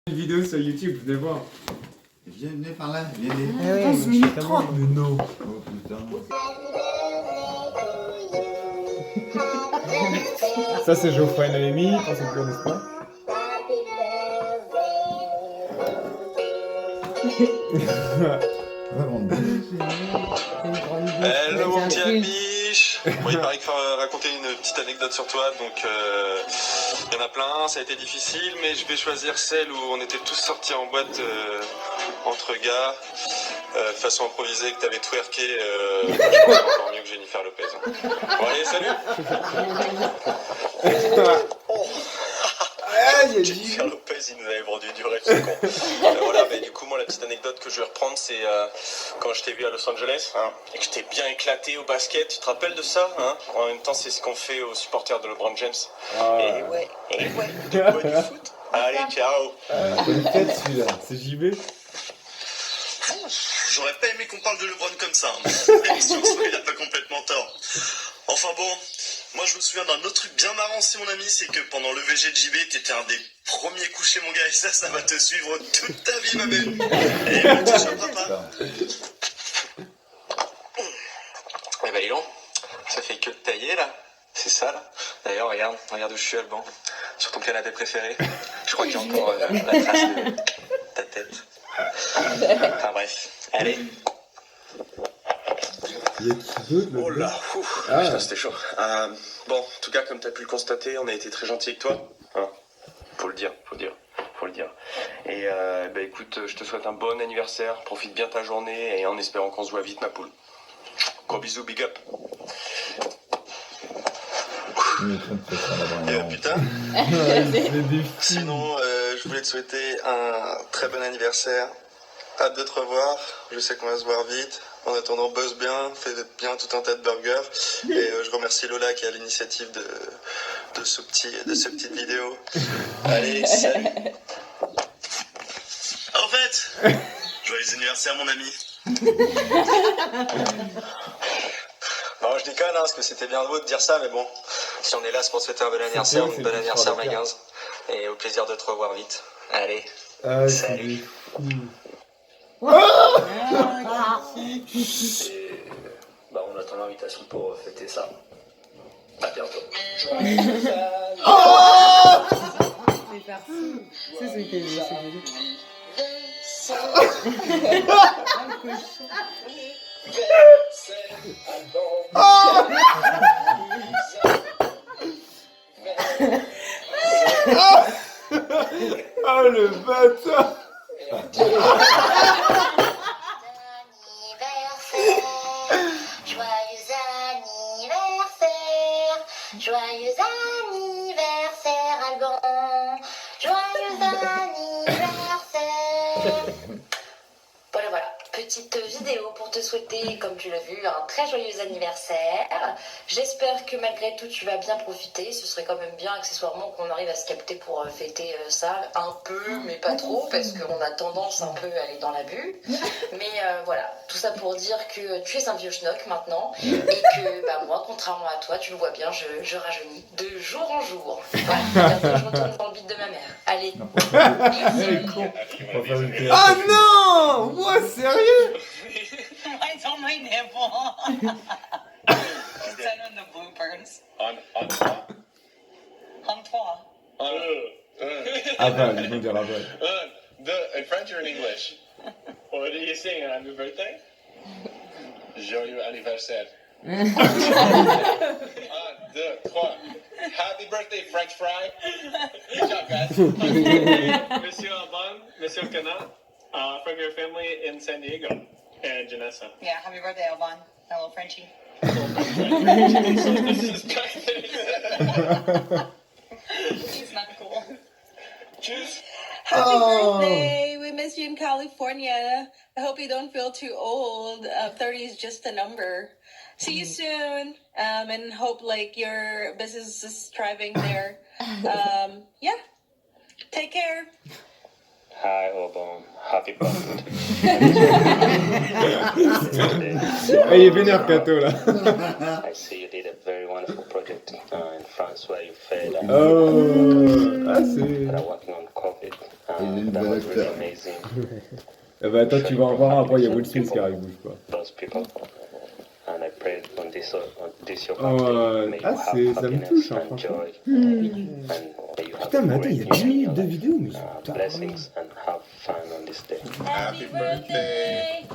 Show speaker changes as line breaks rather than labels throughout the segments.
Une vidéo sur YouTube, venez voir.
Venez par là, venez.
Ah ouais,
11 minutes 30, mais non.
Oh putain.
Ça c'est Geoffrey et Noémie, pour ceux qui connaissent pas.
Vraiment bien.
Hello mon petit Albiche. Bon, il paraît qu'il faut raconter une petite anecdote sur toi, donc il y en a plein, ça a été difficile, mais je vais choisir celle où on était tous sortis en boîte entre gars, de façon improvisée, que t'avais twerké, encore mieux que Jennifer Lopez. Bon allez, salut. Jennifer Lopez, il nous avait vendu du rêve, ce con. Voilà, mais du coup, moi, la petite anecdote que je vais reprendre, c'est quand je t'ai vu à Los Angeles, hein, et que je t'ai bien éclaté au basket. Tu te rappelles de ça, hein? En même temps, c'est ce qu'on fait aux supporters de LeBron James. Et ouais, de quoi du foot? Allez, ciao.
Peut-être celui-là, c'est JB.
J'aurais pas aimé qu'on parle de LeBron comme ça. Hein. Même si on se il a pas complètement tort. Enfin bon, moi je me souviens d'un autre truc bien marrant, si mon ami, c'est que pendant le VG de JB, t'étais un des premiers couchés, mon gars, et ça va te suivre toute ta vie, ma belle. Et tu sauras pas. Eh ben, dis donc, ça fait que de tailler, là. C'est ça, là. D'ailleurs, regarde où je suis, Alban. Sur ton canapé préféré. Je crois qu'il y a encore la trace de ta tête. Enfin bref, allez.
Il y a qui d'autre là?
Oh là, putain, c'était chaud. Bon, en tout cas, comme tu as pu le constater, on a été très gentil avec toi. Hein, faut le dire. Et bah écoute, je te souhaite un bon anniversaire, profite bien ta journée et en espérant qu'on se voit vite, ma poule. Gros bisous, big up. Putain. Sinon, je voulais te souhaiter un très bon anniversaire. Hâte de te revoir. Je sais qu'on va se voir vite. En attendant, bosse bien, fais bien tout un tas de burgers. Et je remercie Lola qui a l'initiative de ce petite vidéo. Allez, salut. En fait, joyeux anniversaire, mon ami. Non, je déconne, hein, parce que c'était bien beau de dire ça, mais bon, si on est là, c'est pour souhaiter un bon anniversaire, donc bon anniversaire, ma 15. Et au plaisir de te revoir vite. Allez, salut. Bah, on attend l'invitation pour fêter ça. À bientôt.
C'est parti. C'est ce qu'il dit, c'est joli.
Oh le bâtard.
Joyeux anniversaire, Alban. Joyeux anniversaire. Voilà, petite vidéo pour te souhaiter, comme tu l'as vu, un très joyeux anniversaire. J'espère que malgré tout tu vas bien profiter. Ce serait quand même bien accessoirement qu'on arrive à se capter pour fêter ça un peu, mais pas trop, parce qu'on a tendance un peu à aller dans l'abus. Mais voilà, tout ça pour dire que tu es un vieux schnock maintenant, et que bah, moi, contrairement à toi, tu le vois bien, je rajeunis de jour en jour. Voilà, bientôt je retourne dans le bit de ma mère. Allez, bisous.
Ah non! Moi, sérieux?
Mine's on my nipple. Is that on the bloopers?
On
On toi.
Aval, ils vont dire aval.
In French or in English? What are you saying? Happy birthday? Joyeux anniversaire. 1, 2, 3. Happy birthday, French fry. Good job, guys. Monsieur Alban, Monsieur Cana, from your family in San Diego, and Janessa.
Yeah, happy birthday, Alban. Hello, Frenchie. He's not cool.
Cheers.
Happy birthday! We miss you in California. I hope you don't feel too old. 30 is just a number. See you soon. And hope like your business is thriving there. Yeah. Take care.
Hi, Alban. Happy birthday.
Ah, il est vénère, Kato, là.
I see you did a very wonderful project in France where you fed.
Oh, ah, c'est...
That are working on COVID.
Il a une voix
Ah bah attends, tu vas en voir un, après il y a Will Smith qui arrive, bouge pas.
Those people. And I pray on this your
Oh,
country. May you have
ça me
happiness
touche, hein,
and
franchement.
joy. And may you have
Putain, mais attends, il y a
great
10
news in
minutes
your
de
life.
vidéo, mais putain.
Blessings and have fun on this day.
Happy birthday.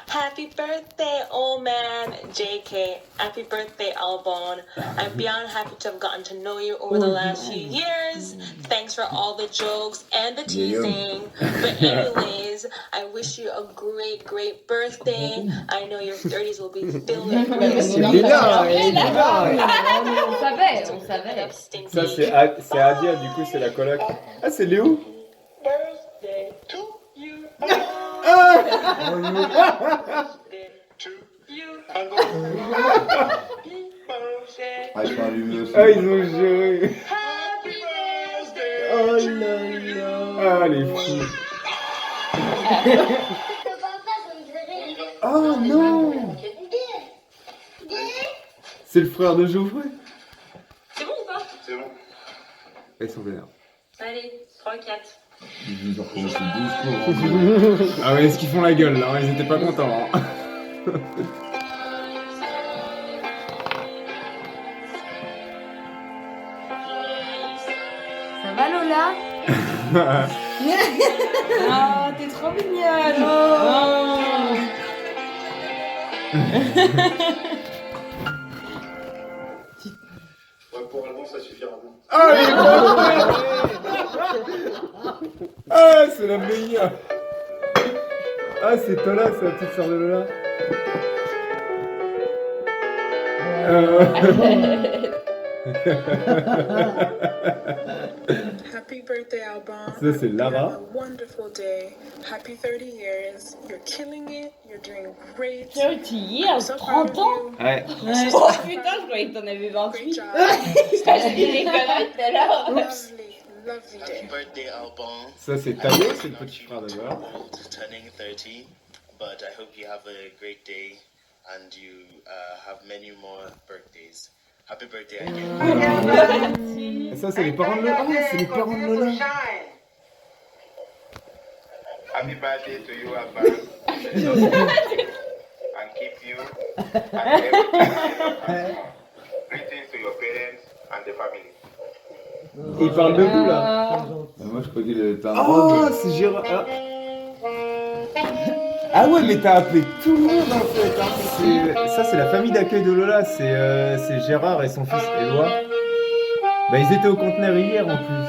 Happy birthday, old man JK. Happy birthday, Albon. I'm beyond happy to have gotten to know you over the last few years. Thanks for all the jokes and the teasing. But anyways, I wish you a great, great birthday. I know your 30s will be filled with great
C'est là,
On savait, on savait.
Ça, c'est Adia, du coup, c'est la coloc. Ah, c'est Léo.
birthday to you.
Ah, je parle lui aussi.
Ah, ils ont juré.
Happy birthday.
Oh là là. Ah, les fous. Oh non. C'est le frère de Geoffrey.
C'est bon ou pas?
C'est bon.
Ils sont vénères.
Allez, 3, 4.
Ils ont recommencé 12 fois.
Ah ouais, est-ce qu'ils font la gueule là? Ils étaient pas contents. Hein.
Ça va Lola? Ah, t'es trop mignonne. Oh.
Ouais, pour allemand, ça suffira.
Ah, les ah, c'est la meilleure. Ah, c'est Tola, c'est la petite sœur de Lola.
Happy birthday, Albon.
Ça, c'est Lara.
You have a wonderful day. Happy 30 years. You're killing it. You're doing great.
30 years,
I'm so proud
30
of
ans.
you.
Ouais.
Oh putain, je croyais que t'en avais
Great
28.
job.
Je dis des conneries tout à l'heure.
Lovely, lovely day.
Birthday, Albon.
Ça, c'est Tayo, c'est le petit frère d'Eva.
Turning 30, but I hope you have a great day and you have many more birthdays. Happy birthday again.
Et ça, c'est les parents de Lola. Ah, c'est les parents de Lola.
Happy birthday to you, Abba. And keep you and everything. Greetings to your parents and the family.
Et il parle de vous là.
Moi, je crois qu'il avait pas un
Oh,
rôle.
c'est Gérard. Ah ouais, mais t'as appelé tout le monde en fait. Hein. Ça, c'est la famille d'accueil de Lola. C'est Gérard et son fils Éloi. Bah, ils étaient au conteneur hier en plus.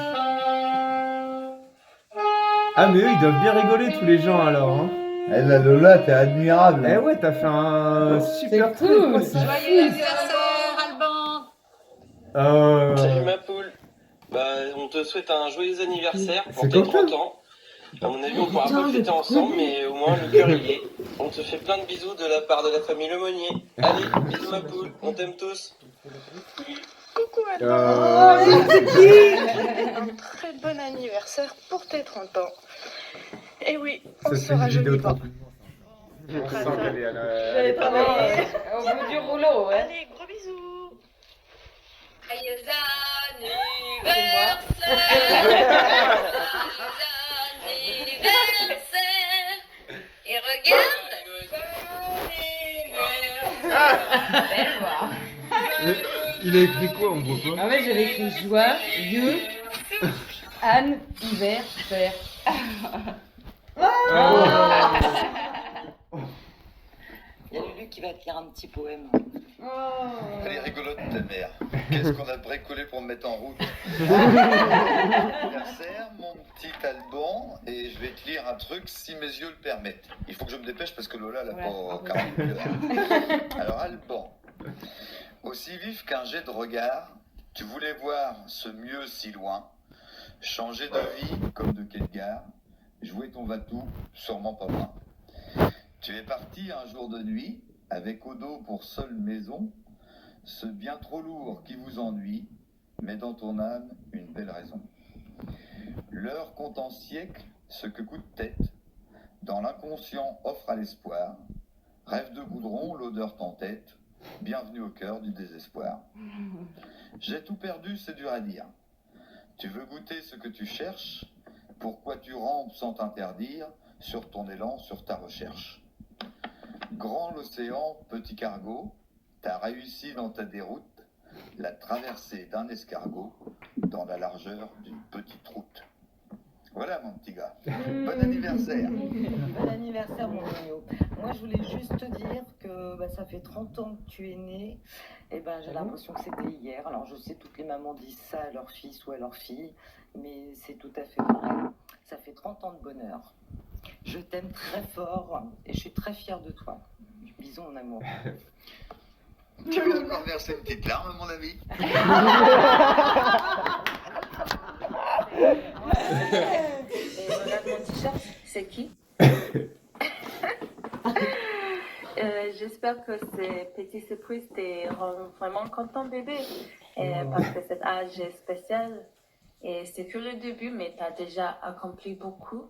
Ah, mais eux, ils doivent bien rigoler tous les gens alors. Hein.
Eh, la Lola, t'es admirable.
Eh ouais, t'as fait un super truc.
cool.
Quoi, c'est
Joyeux anniversaire, Alban.
Salut ma poule. Bah, on te souhaite un joyeux anniversaire pour
C'est
tes
Quentin.
30 ans. À mon avis, on pourra pas fêter ensemble, mais au moins le cœur y est. On te fait plein de bisous de la part de la famille Lemonnier. Allez, bisous ma poule, on t'aime tous.
Coucou Alban. Un très bon anniversaire pour tes 30 ans. Et oui, on
Ça, c'est
sera
une vidéo
joli
de
pas.
30 minutes. On sent qu'elle est à la-
J'allais travailler au bout du rouleau, ouais.
Allez, gros bisous.
Joyeux anniversaire. Et regarde.
Belle voix.
Il a écrit quoi, on voit pas?
En fait, j'avais écrit joie, yeux, Anne, hiver, fer.
Il y a Lulu qui va te lire un petit poème.
Elle est rigolote ta mère. Qu'est-ce qu'on a bricolé pour me mettre en route? Anniversaire, mon petit Alban, et je vais te lire un truc si mes yeux le permettent. Il faut que je me dépêche parce que Lola n'a pas 40 minutes. Alors Alban, aussi vif qu'un jet de regard, tu voulais voir ce mieux si loin, changer de vie comme de quai de gare, jouer ton va-tout, sûrement pas loin. Tu es parti un jour de nuit, avec au dos pour seule maison, ce bien trop lourd qui vous ennuie, mais dans ton âme une belle raison. L'heure compte en siècles ce que coûte tête, dans l'inconscient offre à l'espoir, rêve de goudron, l'odeur t'entête, bienvenue au cœur du désespoir. J'ai tout perdu, c'est dur à dire. Tu veux goûter ce que tu cherches, Pourquoi tu rampes sans t'interdire sur ton élan, sur ta recherche? Grand l'océan, petit cargo, t'as réussi dans ta déroute la traversée d'un escargot dans la largeur d'une petite route. Voilà mon petit gars. Bon anniversaire.
Bon anniversaire, mon Mignon. Moi, je voulais juste te dire que ça fait 30 ans que tu es né. Et j'ai l'impression que c'était hier. Alors, je sais, toutes les mamans disent ça à leur fils ou à leur fille, mais c'est tout à fait vrai. Ça fait 30 ans de bonheur. Je t'aime très fort et je suis très fière de toi. Bisous, mon amour.
Tu veux encore verser une petite larme, mon ami?
Et regarde mon t-shirt, c'est qui? J'espère que ces petites surprises te rendent vraiment content, bébé. Parce que cet âge est spécial. Et c'est que le début, mais tu as déjà accompli beaucoup.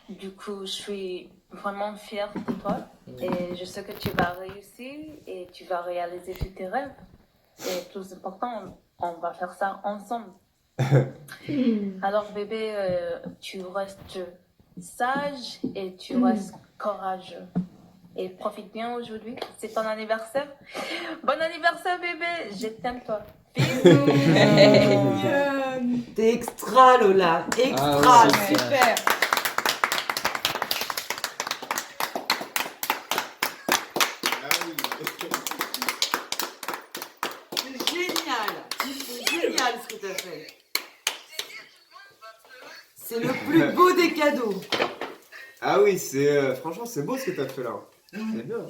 Du coup, je suis vraiment fière de toi. Et je sais que tu vas réussir et tu vas réaliser tous tes rêves. Et plus important, on va faire ça ensemble. Alors bébé, tu restes sage et tu restes courageux. Et profite bien aujourd'hui, c'est ton anniversaire. Bon anniversaire bébé, je t'aime toi. Bisous.
T'es extra Lola, extra,
Ah ouais,
super. C'est génial, c'est génial ce que t'as fait. C'est le plus beau des cadeaux.
Ah oui, c'est franchement c'est beau ce que t'as fait là. C'est bien.